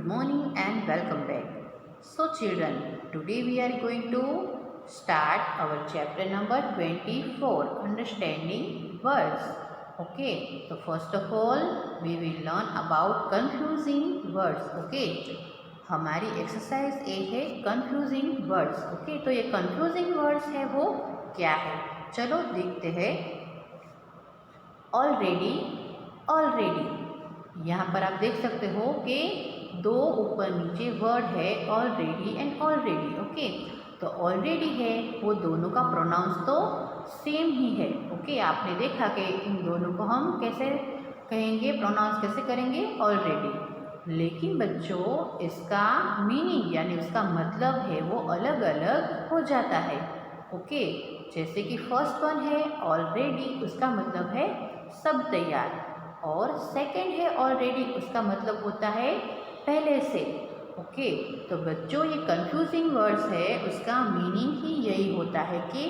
Good morning and welcome back. So children, today we are going to start our chapter number 24, Understanding Words. Okay, so first of all we will learn about confusing words. Okay, हमारी exercise ए है confusing words. Okay, तो ये confusing words है वो क्या है, चलो देखते हैं. ऑलरेडी, ऑलरेडी, यहाँ पर आप देख सकते हो कि दो ऊपर नीचे वर्ड है ऑलरेडी एंड ऑलरेडी. ओके, तो ऑलरेडी है वो दोनों का प्रोनाउंस तो सेम ही है. ओके, आपने देखा कि इन दोनों को हम कैसे कहेंगे, प्रोनाउंस कैसे करेंगे, ऑलरेडी. लेकिन बच्चों इसका मीनिंग यानी उसका मतलब है वो अलग अलग हो जाता है. ओके, जैसे कि फर्स्ट वन है ऑलरेडी, उसका मतलब है सब तैयार, और सेकंड है ऑलरेडी, उसका मतलब होता है पहले से. ओके, तो बच्चों ये कंफ्यूजिंग वर्ड्स है, उसका मीनिंग ही यही होता है कि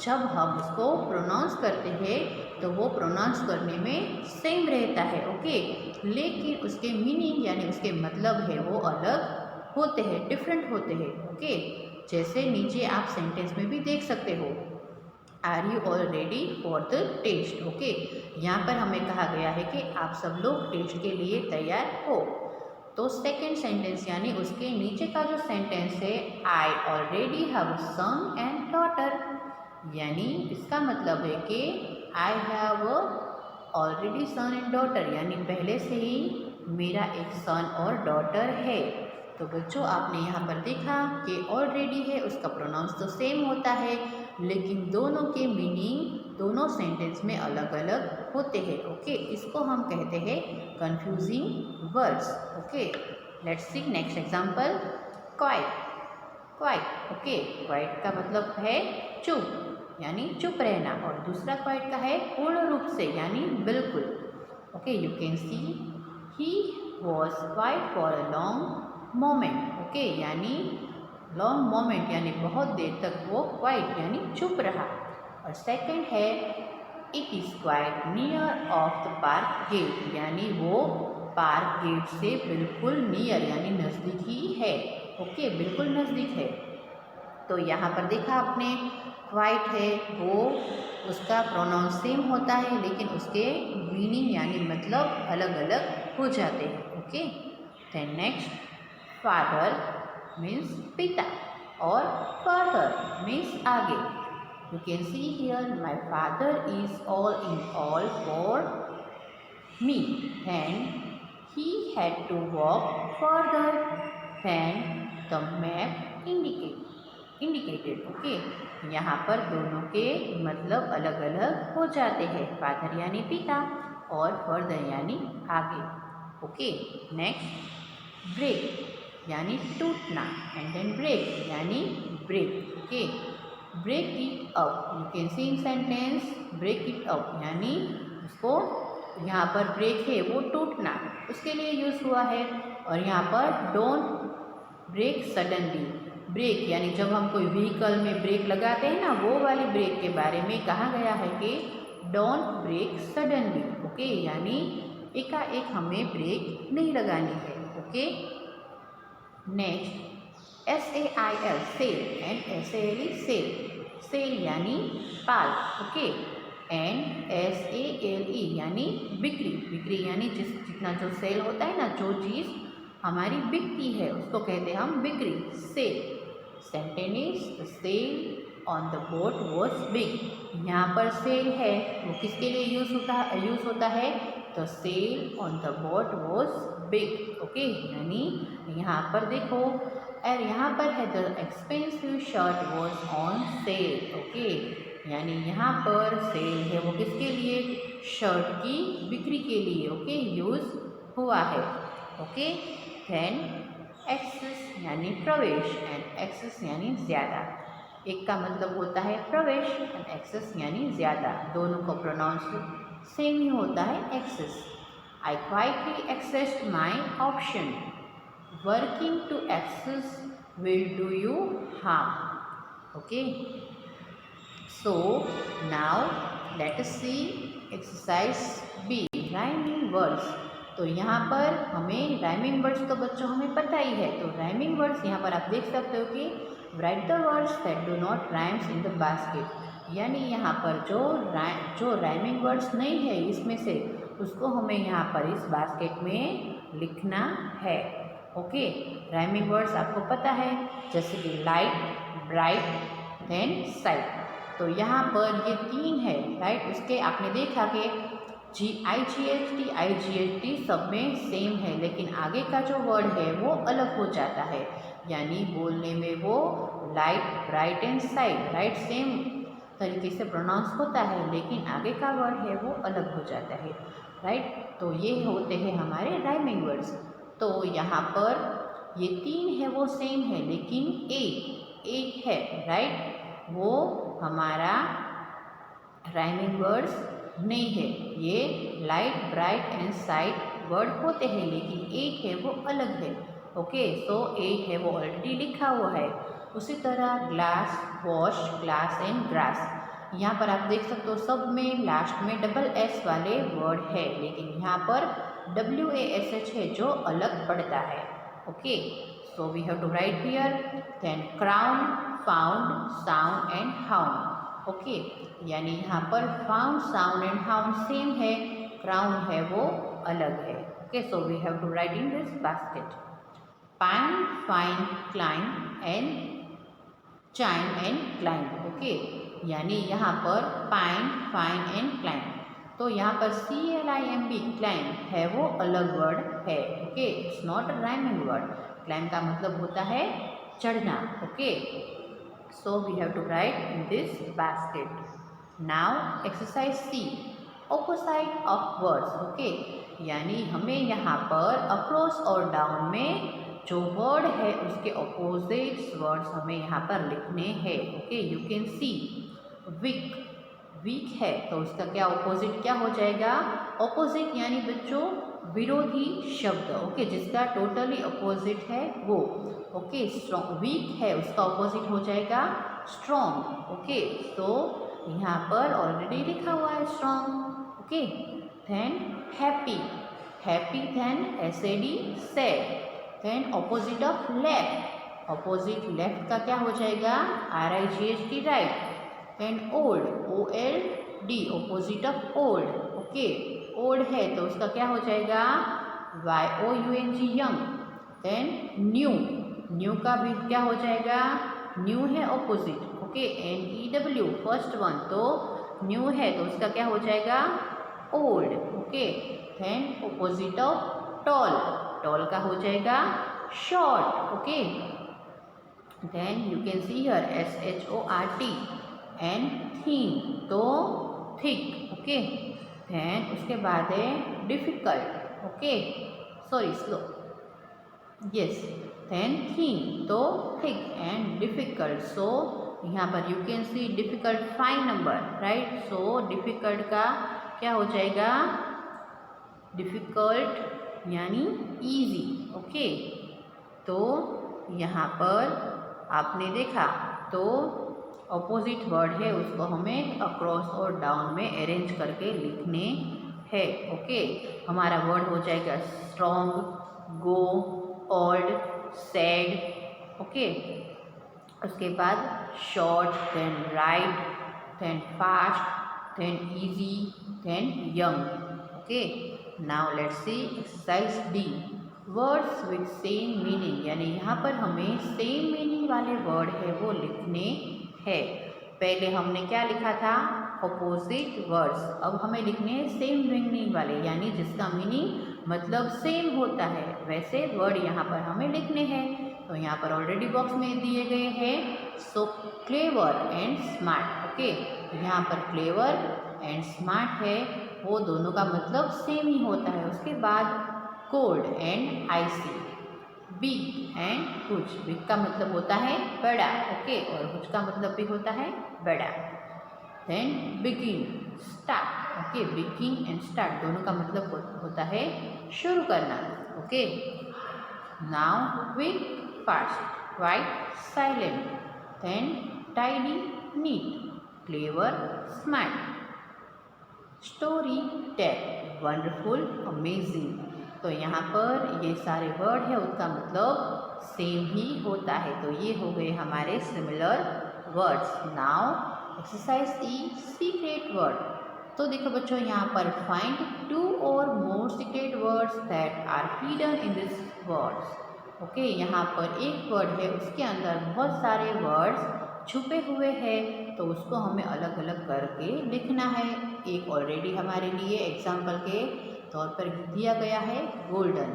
जब हम उसको प्रोनाउंस करते हैं तो वो प्रोनाउंस करने में सेम रहता है. ओके, लेकिन उसके मीनिंग यानी उसके मतलब है वो अलग होते हैं, डिफरेंट होते हैं. ओके, जैसे नीचे आप सेंटेंस में भी देख सकते हो, are you all ready for the test. Okay, यहाँ पर हमें कहा गया है कि आप सब लोग टेस्ट के लिए तैयार हो. तो सेकेंड सेंटेंस यानी उसके नीचे का जो सेंटेंस है, I already have son and daughter, यानी इसका मतलब है कि I have already son and daughter, यानी पहले से ही मेरा एक सन और डॉटर है. तो बच्चों आपने यहाँ पर देखा कि ऑलरेडी है उसका प्रोनाउंस तो सेम होता है, लेकिन दोनों के मीनिंग दोनों सेंटेंस में अलग अलग होते हैं. ओके, इसको हम कहते हैं confusing words. Okay, let's see next example. Quite, quite. Okay, quite का मतलब है चुप यानी चुप रहना, और दूसरा क्वाइट का है पूर्ण रूप से यानी बिल्कुल. Okay, you can C he was quiet for a long moment. Okay, यानी लॉन्ग मोमेंट यानी बहुत देर तक वो क्वाइट यानी चुप रहा. और सेकंड है it is quite near of the park gate, यानी वो पार्क गेट से बिल्कुल नियर यानी नज़दीक ही है. ओके, बिल्कुल नज़दीक है. तो यहाँ पर देखा आपने, क्वाइट है वो उसका प्रोनाउंस सेम होता है, लेकिन उसके मीनिंग यानी मतलब अलग अलग हो जाते हैं. Okay, then next, father means पिता, और फर्दर मीन्स आगे. You can see here my father is all in all for me and he had to walk further then the map indicated. Okay, यहाँ पर दोनों के मतलब अलग अलग हो जाते हैं, फादर यानी पिता और फर्दर यानी आगे. ओके, नेक्स्ट, ब्रेक यानी टूटना, एंड देन ब्रेक यानी break. Okay, break it up, you can see in sentence break it up, यानी उसको यहाँ पर ब्रेक है वो टूटना उसके लिए यूज़ हुआ है. और यहाँ पर डोंट ब्रेक सडनली, ब्रेक यानी जब हम कोई व्हीकल में ब्रेक लगाते हैं ना, वो वाली ब्रेक के बारे में कहा गया है कि डोंट ब्रेक सडनली. ओके, यानी एकाएक हमें ब्रेक नहीं लगानी है. Okay, next, SAIL sail and SALE sale, sail यानी पाल. ओके, एंड SALE यानी बिक्री, बिक्री यानी जितना जो सेल होता है ना, जो चीज़ हमारी बिकती है उसको कहते हैं हम बिक्री, sale. Sentence, the sail on the boat was big, यहाँ पर सेल है वो किसके लिए यूज़ होता है, the sail on the boat was big. Okay, यानी यहाँ पर देखो, और यहाँ पर है the expensive shirt was on sale. Okay, यानी यहाँ पर सेल है वो किसके लिए, शर्ट की बिक्री के लिए. ओके, यूज़ हुआ है. ओके, देन एक्सेस यानी प्रवेश, एंड एक्सेस यानी ज़्यादा. एक का मतलब होता है प्रवेश एंड एक्सेस यानी ज़्यादा, दोनों का प्रोनाउंस सेम ही होता है, access. I quietly accessed my option. Working to access will do you harm. Okay. So now let us see exercise B, rhyming words. तो यहाँ पर हमें राइमिंग वर्ड्स तो बच्चों हमें पता ही है, तो राइमिंग वर्ड्स यहाँ पर आप देख सकते हो कि right the words that do not rhymes in the basket, यानी यहाँ पर जो राइमिंग वर्ड्स नहीं है इसमें से उसको हमें यहाँ पर इस बास्केट में लिखना है। ओके, राइमिंग वर्ड्स आपको पता है जैसे कि लाइट, ब्राइट, देन साइट। तो यहाँ पर ये 3 है, राइट। उसके आपने देखा कि IGHT सब में सेम है, लेकिन आगे का जो वर्ड है वो अलग हो जाता है, यानी बोलने में वो light, bright and site, right, same तरीके से प्रोनाउंस होता है, लेकिन आगे का वर्ड है वो अलग हो जाता है, राइट। तो ये होते हैं हमारे राइमिंग वर्ड्स। तो यहाँ पर ये 3 है वो सेम है, लेकिन एक है, राइट, वो हमारा राइमिंग वर्ड्स नहीं है। ये light, bright and site word होते हैं, लेकिन एक है वो अलग है। ओके, सो एक है वो ऑलरेडी लिखा हुआ है। उसी तरह glass, wash, glass and grass, यहाँ पर आप देख सकते हो सब में लास्ट में डबल एस वाले वर्ड है, लेकिन यहाँ पर WASH है जो अलग पड़ता है। Okay, so we have to write here, then crown, found, sound and hound. Okay, यानी यहाँ पर found, sound and hound same है, क्राउन है वो अलग है। Okay, so we have to write in this basket pine, fine, climb and chime and climb. Okay, यानी यहाँ पर पाइन, फाइन एंड क्लाइंब, तो यहाँ पर CLIMB क्लाइंब है वो अलग वर्ड है। Okay, it's not a rhyming word. Climb का मतलब होता है चढ़ना। Okay, so we have to write in this basket. Now exercise C, opposite of words. Okay, यानी हमें यहाँ पर अक्रॉस और डाउन में जो वर्ड है उसके ऑपोजिट वर्ड्स हमें यहाँ पर लिखने हैं। Okay, you can see weak, weak है तो उसका क्या ऑपोजिट क्या हो जाएगा? ऑपोजिट यानी बच्चों विरोधी शब्द। ओके, जिसका टोटली ऑपोजिट है वो। ओके, स्ट्रॉन्ग, वीक है उसका ऑपोजिट हो जाएगा स्ट्रॉन्ग। ओके, तो यहाँ पर ऑलरेडी लिखा हुआ है strong. Okay, then happy, happy then SAD sad, then opposite of left, opposite left का क्या हो जाएगा? RIGHT right, then old, OLD opposite of old. Okay, old है तो उसका क्या हो जाएगा? YOUNG young, then new, new का भी क्या हो जाएगा? न्यू है opposite. Okay, NEW first one, तो न्यू है तो उसका क्या हो जाएगा? Old. Okay, then opposite of tall, toll का हो जाएगा short. Okay, then you can see here SHORT and thin, to thick. Okay, then उसके बाद है difficult. Okay, sorry slow, yes, then thin, to thick and difficult. So यहाँ पर you can see difficult 5 number, right. So difficult का क्या हो जाएगा? Difficult यानी ईजी। ओके, तो यहाँ पर आपने देखा तो ऑपोजिट वर्ड है उसको हमें अक्रॉस और डाउन में अरेंज करके लिखने हैं। ओके, हमारा वर्ड हो जाएगा strong, go, old, sad. Okay, उसके बाद short, then right, then fast, then easy, then young. Okay, now let's see exercise D, words with same meaning, यानी यहाँ पर हमें सेम मीनिंग वाले वर्ड है वो लिखने है। पहले हमने क्या लिखा था? Opposite words. अब हमें लिखने हैं सेम मीनिंग वाले, यानी जिसका मीनिंग मतलब सेम होता है वैसे वर्ड यहाँ पर हमें लिखने हैं। तो यहाँ पर ऑलरेडी बॉक्स में दिए गए हैं। सो क्लेवर एंड स्मार्ट। ओके, यहाँ पर क्लेवर एंड स्मार्ट है वो दोनों का मतलब सेम ही होता है। उसके बाद cold and icy, big and huge, big का मतलब होता है बड़ा। ओके, और हुज का मतलब भी होता है बड़ा। Then begin, start. Okay, begin and start दोनों का मतलब होता है शुरू करना। Okay, now quick, fast, quiet, silent, then tidy, neat, clever, smart, story, tale, wonderful, amazing, तो यहाँ पर ये सारे वर्ड है उसका मतलब सेम ही होता है। तो ये हो गए हमारे similar words. Now exercise E secret word. तो देखो बच्चों यहाँ पर find 2 or more secret words that are hidden in this words. Okay, यहाँ पर एक वर्ड है उसके अंदर बहुत सारे वर्ड्स छुपे हुए हैं, तो उसको हमें अलग अलग करके लिखना है। एक ऑलरेडी हमारे लिए एग्जाम्पल के तौर पर दिया गया है गोल्डन।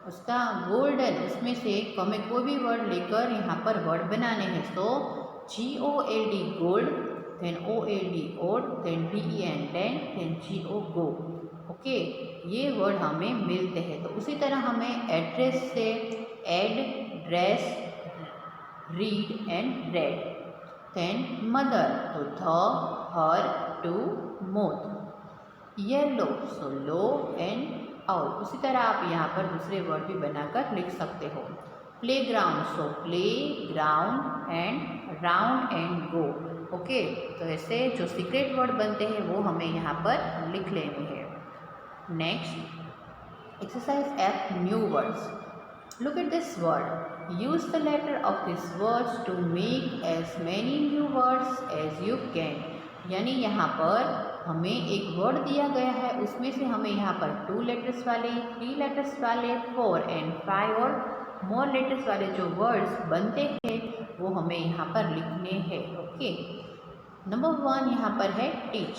उसका गोल्डन उसमें से हमें कोई भी वर्ड लेकर यहाँ पर वर्ड बनाने हैं। तो GOLD gold, then OLD old, then DEN den GO go. Okay, ये वर्ड हमें मिलते हैं। तो उसी तरह हमें एड्रेस से add, dress, read and red, then mother तो the, her, to, moth, yellow so low and owl. उसी तरह आप यहाँ पर दूसरे वर्ड भी बनाकर लिख सकते हो। Play ground so play ground and round and go. Okay, तो ऐसे जो सीक्रेट वर्ड बनते हैं वो हमें यहाँ पर लिख लेने हैं। Next exercise F new words. Look at this word. Use the letter of these words to make as many new words as you can. यानी यहाँ पर हमें एक वर्ड दिया गया है, उसमें से हमें यहाँ पर 2 लेटर्स वाले, 3 लेटर्स वाले, 4 एंड 5 और मोर लेटर्स वाले जो वर्ड्स बनते हैं वो हमें यहाँ पर लिखने हैं। ओके, नंबर 1 यहाँ पर है टीच।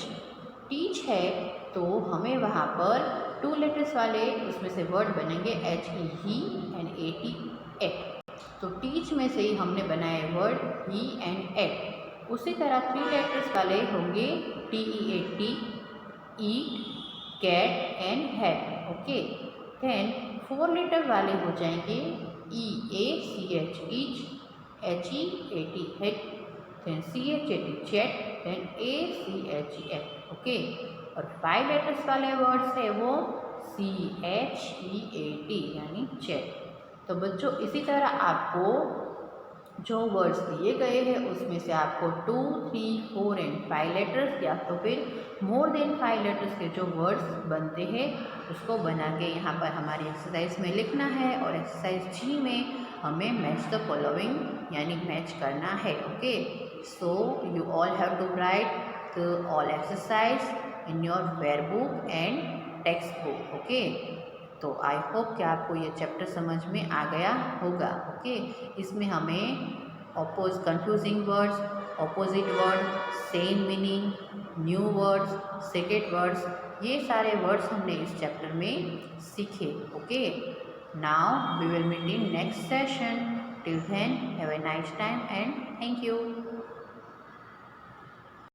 टीच है तो हमें वहाँ पर 2 लेटर्स वाले उसमें से वर्ड बनेंगे HE he and AT at. तो टीच में से ही हमने बनाए वर्ड ही एंड एट। उसी तरह 3 लेटर्स वाले होंगे TEAT eat, cat and hat. Okay, then 4 letter वाले हो जाएंगे EACH each, HEAT heat, then CHAT chat, then ACHET। Okay, और 5 लेटर्स वाले वर्ड्स है वो CHEAT यानी चैट। तो बच्चों इसी तरह आपको जो वर्ड्स दिए गए हैं उसमें से आपको 2, 3, 4 एंड 5 लेटर्स या तो फिर मोर देन 5 लेटर्स के जो वर्ड्स बनते हैं उसको बना के यहाँ पर हमारी एक्सरसाइज में लिखना है। और एक्सरसाइज G में हमें मैच द फॉलोइंग यानी मैच करना है। Okay, so you all have to write the all exercise in your workbook and textbook. Okay, तो आई होप कि आपको ये चैप्टर समझ में आ गया होगा। ओके, इसमें हमें confusing words, opposite word, same meaning, new words, secret words, ये सारे वर्ड्स हमने इस चैप्टर में सीखे। Okay, now we will meet in next session. Till then have a nice time and thank you.